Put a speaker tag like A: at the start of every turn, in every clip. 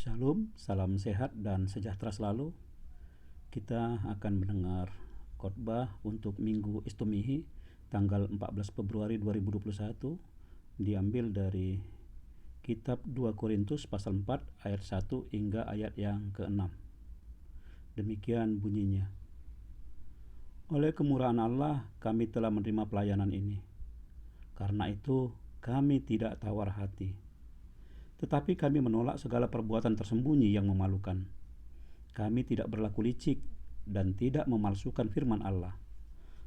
A: Shalom, salam sehat dan sejahtera selalu. Kita akan mendengar khotbah untuk Minggu Istumihi tanggal 14 Februari 2021, diambil dari kitab 2 Korintus pasal 4 ayat 1 hingga ayat yang ke-6. Demikian bunyinya. Oleh kemurahan Allah kami telah menerima pelayanan ini. Karena itu kami tidak tawar hati. Tetapi kami menolak segala perbuatan tersembunyi yang memalukan. Kami tidak berlaku licik dan tidak memalsukan firman Allah.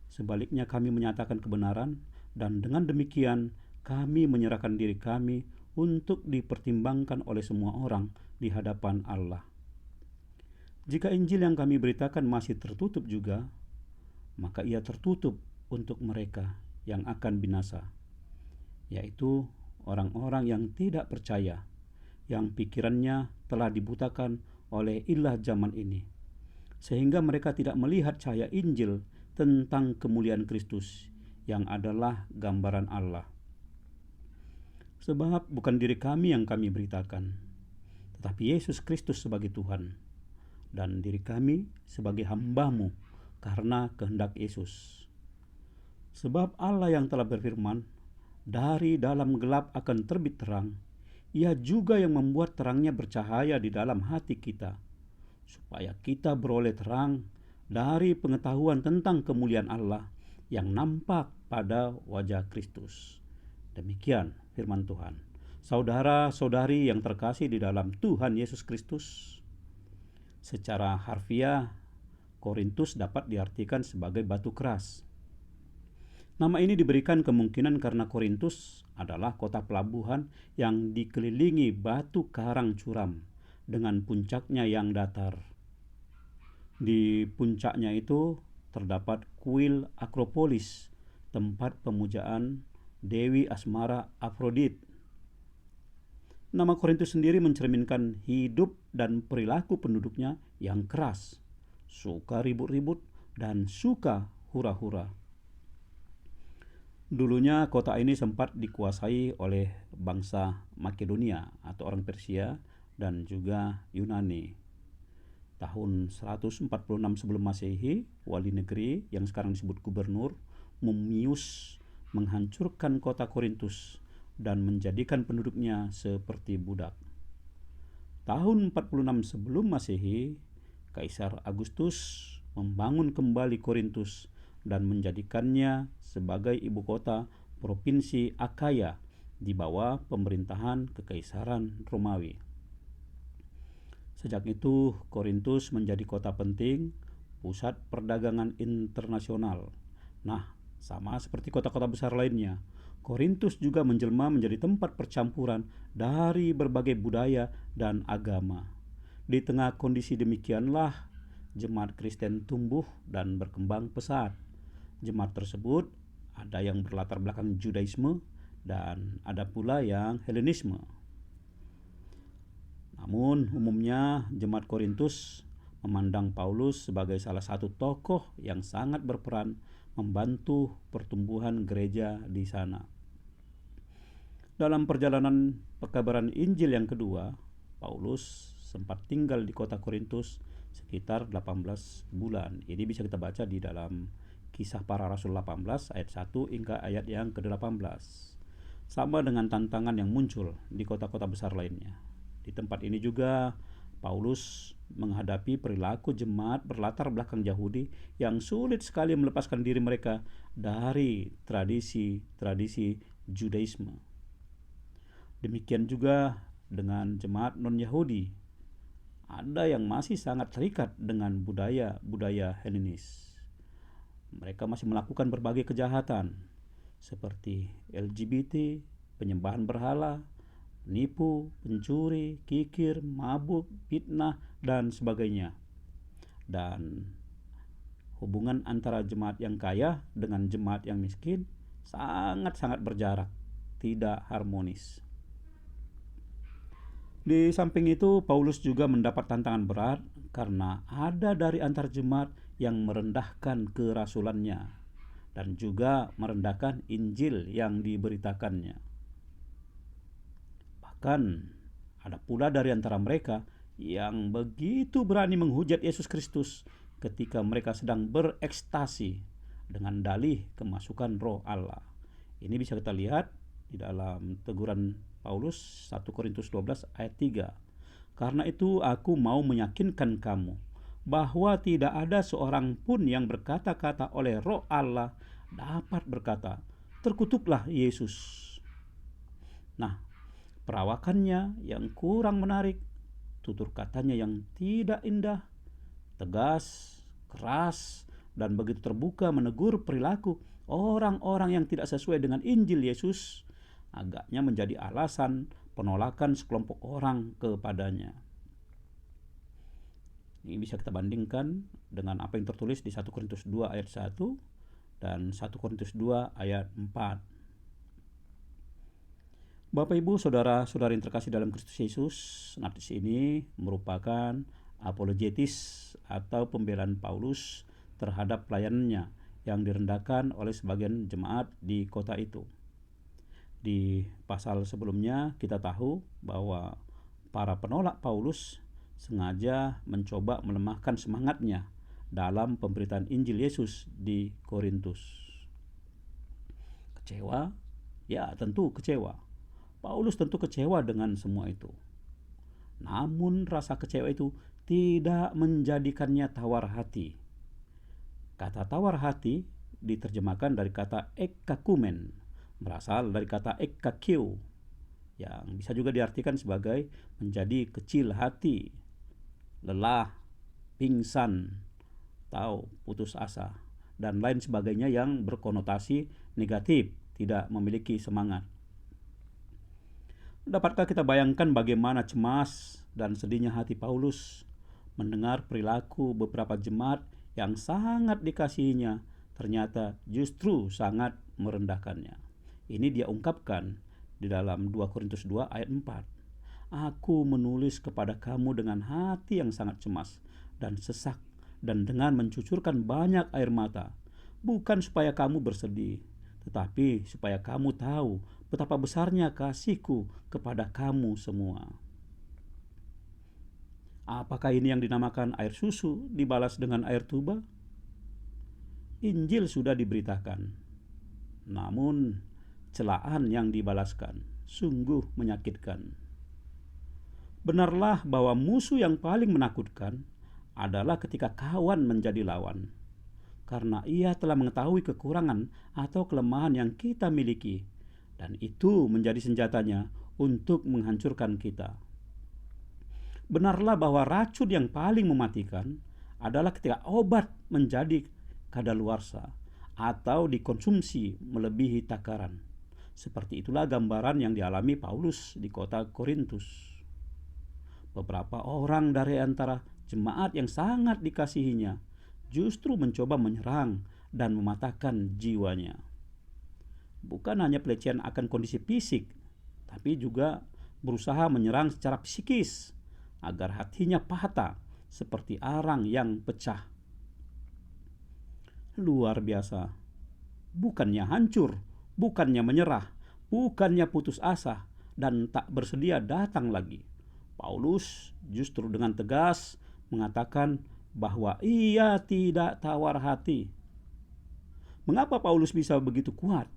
A: Sebaliknya kami menyatakan kebenaran, dan dengan demikian kami menyerahkan diri kami untuk dipertimbangkan oleh semua orang di hadapan Allah. Jika Injil yang kami beritakan masih tertutup juga, maka ia tertutup untuk mereka yang akan binasa, yaitu orang-orang yang tidak percaya, yang pikirannya telah dibutakan oleh ilah zaman ini, sehingga mereka tidak melihat cahaya Injil tentang kemuliaan Kristus, yang adalah gambaran Allah. Sebab bukan diri kami yang kami beritakan, tetapi Yesus Kristus sebagai Tuhan, dan diri kami sebagai hamba-Mu karena kehendak Yesus. Sebab Allah yang telah berfirman, dari dalam gelap akan terbit terang, Ia juga yang membuat terangnya bercahaya di dalam hati kita, supaya kita beroleh terang dari pengetahuan tentang kemuliaan Allah yang nampak pada wajah Kristus. Demikian firman Tuhan. Saudara-saudari yang terkasih di dalam Tuhan Yesus Kristus, secara harfiah Korintus dapat diartikan sebagai batu keras. Nama ini diberikan kemungkinan karena Korintus adalah kota pelabuhan yang dikelilingi batu karang curam dengan puncaknya yang datar. Di puncaknya itu terdapat kuil Akropolis, tempat pemujaan Dewi Asmara Afrodit. Nama Korintus sendiri mencerminkan hidup dan perilaku penduduknya yang keras, suka ribut-ribut, dan suka hura-hura. Dulunya kota ini sempat dikuasai oleh bangsa Makedonia atau orang Persia dan juga Yunani. Tahun 146 sebelum Masehi, wali negeri yang sekarang disebut gubernur Mummius menghancurkan kota Korintus dan menjadikan penduduknya seperti budak. Tahun 46 sebelum Masehi, Kaisar Agustus membangun kembali Korintus dan menjadikannya sebagai ibu kota provinsi Akaya di bawah pemerintahan Kekaisaran Romawi. Sejak itu, Korintus menjadi kota penting, pusat perdagangan internasional. Nah, sama seperti kota-kota besar lainnya, Korintus juga menjelma menjadi tempat percampuran dari berbagai budaya dan agama. Di tengah kondisi demikianlah, jemaat Kristen tumbuh dan berkembang pesat. Jemaat tersebut ada yang berlatar belakang Judaisme dan ada pula yang Helenisme. Namun umumnya jemaat Korintus memandang Paulus sebagai salah satu tokoh yang sangat berperan membantu pertumbuhan gereja di sana. Dalam perjalanan pekabaran Injil yang kedua, Paulus sempat tinggal di kota Korintus sekitar 18 bulan. Ini bisa kita baca di dalam Kisah Para Rasul 18 ayat 1 hingga ayat yang ke-18. Sama dengan tantangan yang muncul di kota-kota besar lainnya. Di tempat ini juga Paulus menghadapi perilaku jemaat berlatar belakang Yahudi yang sulit sekali melepaskan diri mereka dari tradisi-tradisi Judaisme. Demikian juga dengan jemaat non-Yahudi. Ada yang masih sangat terikat dengan budaya-budaya Helenis. Mereka masih melakukan berbagai kejahatan seperti LGBT, penyembahan berhala, nipu, pencuri, kikir, mabuk, fitnah, dan sebagainya. Dan hubungan antara jemaat yang kaya dengan jemaat yang miskin sangat-sangat berjarak, tidak harmonis. Di samping itu, Paulus juga mendapat tantangan berat karena ada dari antar jemaat yang merendahkan kerasulannya dan juga merendahkan Injil yang diberitakannya. Bahkan Ada pula dari antara mereka yang begitu berani menghujat Yesus Kristus ketika mereka sedang berekstasi dengan dalih kemasukan Roh Allah. Ini bisa kita lihat di dalam teguran Paulus 1 Korintus 12 ayat 3. Karena itu aku mau meyakinkan kamu bahwa tidak ada seorang pun yang berkata-kata oleh Roh Allah dapat berkata, terkutuklah Yesus. Nah, perawakannya yang kurang menarik, tutur katanya yang tidak indah, tegas, keras, dan begitu terbuka menegur perilaku orang-orang yang tidak sesuai dengan Injil Yesus, agaknya menjadi alasan penolakan sekelompok orang kepadanya. Ini bisa kita bandingkan dengan apa yang tertulis di 1 Korintus 2 ayat 1 dan 1 Korintus 2 ayat 4. Bapak Ibu, saudara-saudari yang terkasih dalam Kristus Yesus, nats ini merupakan apologetis atau pembelaan Paulus terhadap pelayanannya yang direndahkan oleh sebagian jemaat di kota itu. Di pasal sebelumnya kita tahu bahwa para penolak Paulus sengaja mencoba melemahkan semangatnya dalam pemberitaan Injil Yesus di Korintus. Kecewa? Ya, tentu kecewa. Paulus tentu kecewa dengan semua itu. Namun rasa kecewa itu tidak menjadikannya tawar hati. Kata tawar hati diterjemahkan dari kata ekakumen, berasal dari kata ekakio, yang bisa juga diartikan sebagai menjadi kecil hati, lelah, pingsan, atau putus asa, dan lain sebagainya yang berkonotasi negatif, tidak memiliki semangat. Dapatkah kita bayangkan bagaimana cemas dan sedihnya hati Paulus mendengar perilaku beberapa jemaat yang sangat dikasihinya ternyata justru sangat merendahkannya. Ini dia ungkapkan di dalam 2 Korintus 2 ayat 4. Aku menulis kepada kamu dengan hati yang sangat cemas dan sesak dan dengan mencucurkan banyak air mata, bukan supaya kamu bersedih, tetapi supaya kamu tahu betapa besarnya kasihku kepada kamu semua. Apakah ini yang dinamakan air susu dibalas dengan air tuba? Injil sudah diberitakan, namun celaan yang dibalaskan sungguh menyakitkan. Benarlah bahwa musuh yang paling menakutkan adalah ketika kawan menjadi lawan, karena ia telah mengetahui kekurangan atau kelemahan yang kita miliki, dan itu menjadi senjatanya untuk menghancurkan kita. Benarlah bahwa racun yang paling mematikan adalah ketika obat menjadi kadaluarsa atau dikonsumsi melebihi takaran. Seperti itulah gambaran yang dialami Paulus di kota Korintus. Beberapa orang dari antara jemaat yang sangat dikasihinya justru mencoba menyerang dan mematahkan jiwanya. Bukan hanya pelecehan akan kondisi fisik, tapi juga berusaha menyerang secara psikis agar hatinya patah seperti arang yang pecah. Luar biasa. Bukannya hancur, bukannya menyerah, bukannya putus asa dan tak bersedia datang lagi, Paulus justru dengan tegas mengatakan bahwa ia tidak tawar hati. Mengapa Paulus bisa begitu kuat,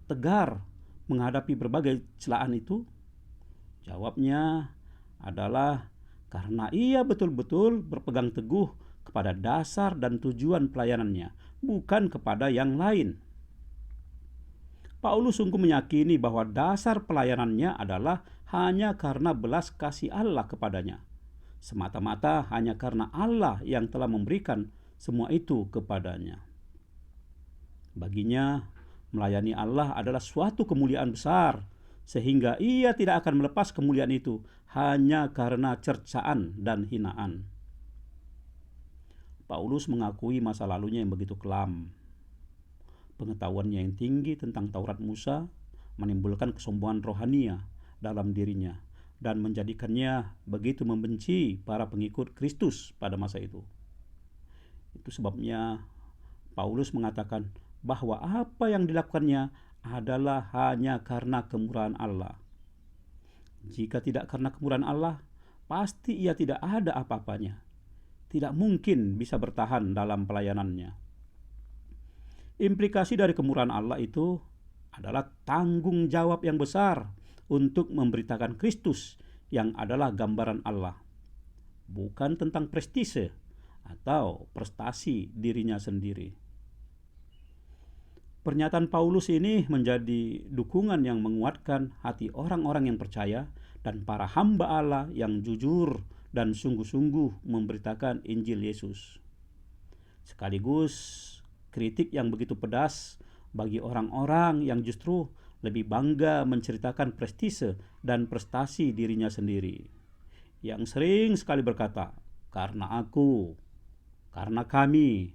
A: tegar menghadapi berbagai celaan itu? Jawabnya adalah karena ia betul-betul berpegang teguh kepada dasar dan tujuan pelayanannya, bukan kepada yang lain. Paulus sungguh meyakini bahwa dasar pelayanannya adalah hanya karena belas kasih Allah kepadanya, semata-mata hanya karena Allah yang telah memberikan semua itu kepadanya. Baginya, melayani Allah adalah suatu kemuliaan besar, sehingga ia tidak akan melepas kemuliaan itu hanya karena cercaan dan hinaan. Paulus mengakui masa lalunya yang begitu kelam. Pengetahuannya yang tinggi tentang Taurat Musa menimbulkan kesombongan rohania dalam dirinya dan menjadikannya begitu membenci para pengikut Kristus pada masa itu. Itu sebabnya Paulus mengatakan bahwa apa yang dilakukannya adalah hanya karena kemurahan Allah. Jika tidak karena kemurahan Allah, pasti ia tidak ada apa-apanya. Tidak mungkin bisa bertahan dalam pelayanannya. Implikasi dari kemurahan Allah itu adalah tanggung jawab yang besar untuk memberitakan Kristus yang adalah gambaran Allah, bukan tentang prestise atau prestasi dirinya sendiri. Pernyataan Paulus ini menjadi dukungan yang menguatkan hati orang-orang yang percaya dan para hamba Allah yang jujur dan sungguh-sungguh memberitakan Injil Yesus. Sekaligus kritik yang begitu pedas bagi orang-orang yang justru lebih bangga menceritakan prestise dan prestasi dirinya sendiri, yang sering sekali berkata, "Karena aku, karena kami,"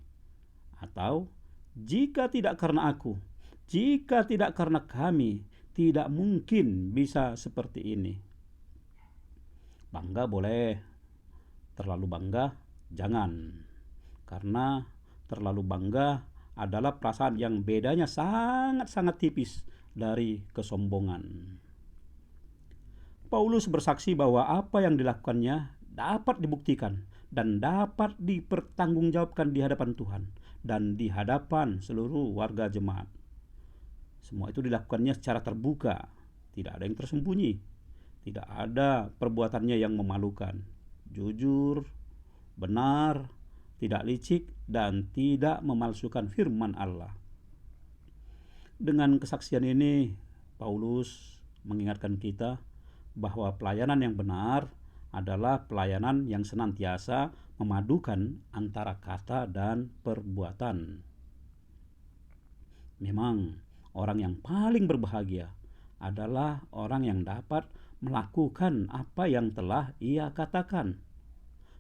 A: atau "Jika tidak karena aku, jika tidak karena kami, tidak mungkin bisa seperti ini." Bangga boleh, terlalu bangga jangan. Karena terlalu bangga adalah perasaan yang bedanya sangat-sangat tipis dari kesombongan. Paulus bersaksi bahwa apa yang dilakukannya dapat dibuktikan dan dapat dipertanggungjawabkan di hadapan Tuhan dan di hadapan seluruh warga jemaat. Semua itu dilakukannya secara terbuka, tidak ada yang tersembunyi, tidak ada perbuatannya yang memalukan, jujur, benar, tidak licik, dan tidak memalsukan firman Allah. Dengan kesaksian ini, Paulus mengingatkan kita bahwa pelayanan yang benar adalah pelayanan yang senantiasa memadukan antara kata dan perbuatan. Memang orang yang paling berbahagia adalah orang yang dapat melakukan apa yang telah ia katakan.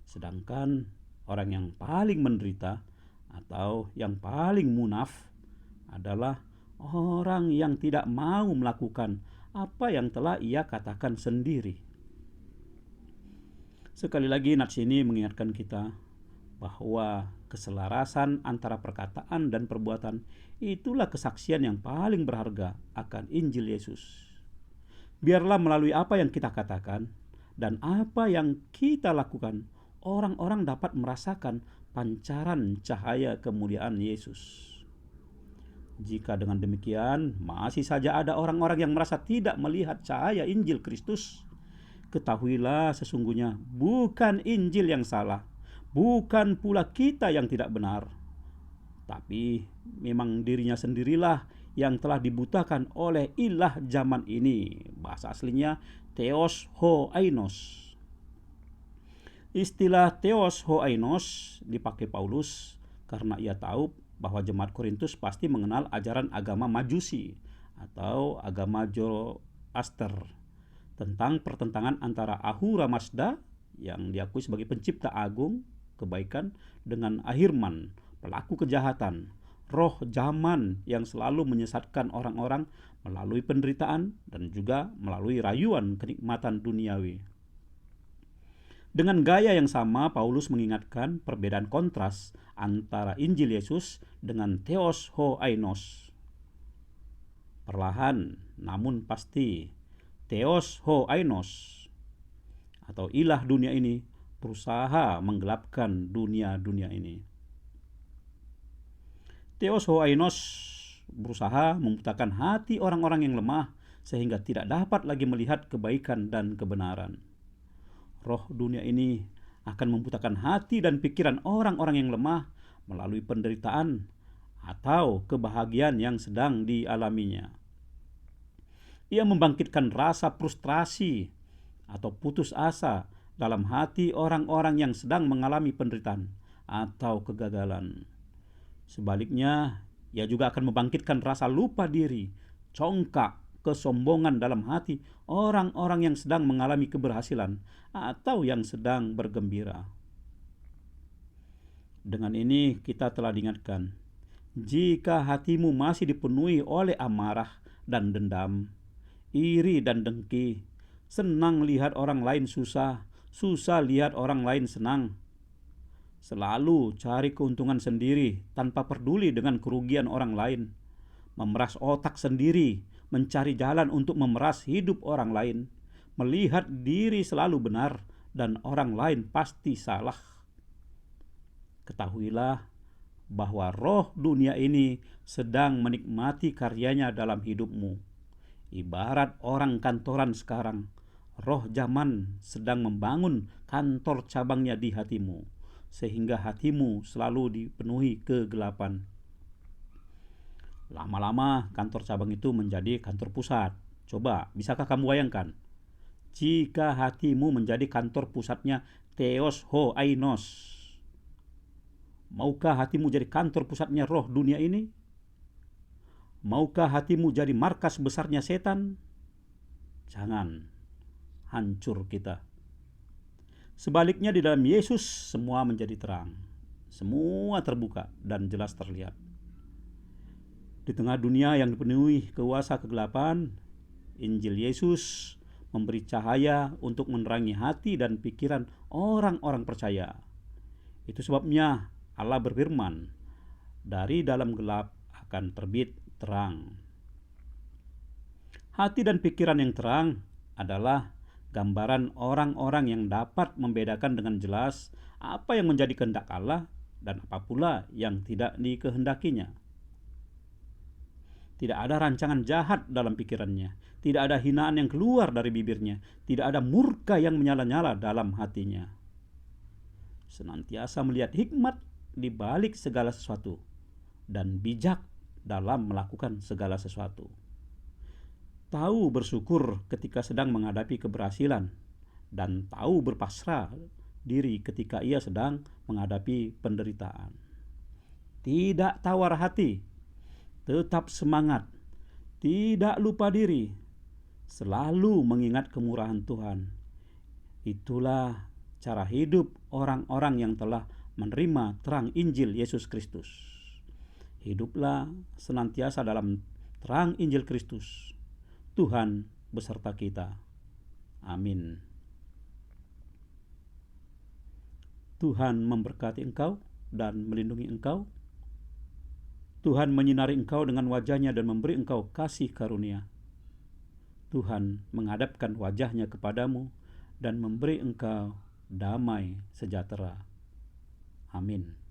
A: Sedangkan orang yang paling menderita atau yang paling munaf adalah orang yang tidak mau melakukan apa yang telah ia katakan sendiri. Sekali lagi nats ini mengingatkan kita bahwa keselarasan antara perkataan dan perbuatan itulah kesaksian yang paling berharga akan Injil Yesus. Biarlah melalui apa yang kita katakan dan apa yang kita lakukan, orang-orang dapat merasakan pancaran cahaya kemuliaan Yesus. Jika dengan demikian masih saja ada orang-orang yang merasa tidak melihat cahaya Injil Kristus, ketahuilah sesungguhnya bukan Injil yang salah, bukan pula kita yang tidak benar, tapi memang dirinya sendirilah yang telah dibutakan oleh ilah zaman ini. Bahasa aslinya Theos ho ainos. Istilah Theos ho ainos dipakai Paulus karena ia tahu bahwa jemaat Korintus pasti mengenal ajaran agama Majusi atau agama Zoroaster tentang pertentangan antara Ahura Mazda yang diakui sebagai pencipta agung kebaikan dengan Ahirman, pelaku kejahatan, roh zaman yang selalu menyesatkan orang-orang melalui penderitaan dan juga melalui rayuan kenikmatan duniawi. Dengan gaya yang sama, Paulus mengingatkan perbedaan kontras antara Injil Yesus dengan Theos ho ainos. Perlahan namun pasti, Theos ho ainos atau ilah dunia ini berusaha menggelapkan dunia ini. Theos ho ainos berusaha membutakan hati orang-orang yang lemah sehingga tidak dapat lagi melihat kebaikan dan kebenaran. Roh dunia ini akan membutakan hati dan pikiran orang-orang yang lemah melalui penderitaan atau kebahagiaan yang sedang dialaminya. Ia membangkitkan rasa frustrasi atau putus asa dalam hati orang-orang yang sedang mengalami penderitaan atau kegagalan. Sebaliknya, ia juga akan membangkitkan rasa lupa diri, congkak, kesombongan dalam hati orang-orang yang sedang mengalami keberhasilan atau yang sedang bergembira. Dengan ini kita telah diingatkan, jika hatimu masih dipenuhi oleh amarah dan dendam, iri dan dengki, senang lihat orang lain susah, susah lihat orang lain senang, selalu cari keuntungan sendiri tanpa peduli dengan kerugian orang lain, memeras otak sendiri, mencari jalan untuk memeras hidup orang lain, melihat diri selalu benar dan orang lain pasti salah. Ketahuilah bahwa roh dunia ini sedang menikmati karyanya dalam hidupmu. Ibarat orang kantoran sekarang, roh zaman sedang membangun kantor cabangnya di hatimu, sehingga hatimu selalu dipenuhi kegelapan. Lama-lama kantor cabang itu menjadi kantor pusat. Coba, bisakah kamu bayangkan? Jika hatimu menjadi kantor pusatnya Theos Ho Ainos, maukah hatimu jadi kantor pusatnya roh dunia ini? Maukah hatimu jadi markas besarnya setan? Jangan, hancur kita. Sebaliknya di dalam Yesus semua menjadi terang. Semua terbuka dan jelas terlihat. Di tengah dunia yang dipenuhi kuasa kegelapan, Injil Yesus memberi cahaya untuk menerangi hati dan pikiran orang-orang percaya. Itu sebabnya Allah berfirman, dari dalam gelap akan terbit terang. Hati dan pikiran yang terang adalah gambaran orang-orang yang dapat membedakan dengan jelas apa yang menjadi kehendak Allah dan apa pula yang tidak dikehendakinya. Tidak ada rancangan jahat dalam pikirannya, tidak ada hinaan yang keluar dari bibirnya, tidak ada murka yang menyala-nyala dalam hatinya. Senantiasa melihat hikmat di balik segala sesuatu dan bijak dalam melakukan segala sesuatu. Tahu bersyukur ketika sedang menghadapi keberhasilan dan tahu berpasrah diri ketika ia sedang menghadapi penderitaan. Tidak tawar hati, tetap semangat, tidak lupa diri, selalu mengingat kemurahan Tuhan. Itulah cara hidup orang-orang yang telah menerima terang Injil Yesus Kristus. Hiduplah senantiasa dalam terang Injil Kristus. Tuhan beserta kita. Amin. Tuhan memberkati engkau dan melindungi engkau. Tuhan menyinari engkau dengan wajah-Nya dan memberi engkau kasih karunia. Tuhan menghadapkan wajah-Nya kepadamu dan memberi engkau damai sejahtera. Amin.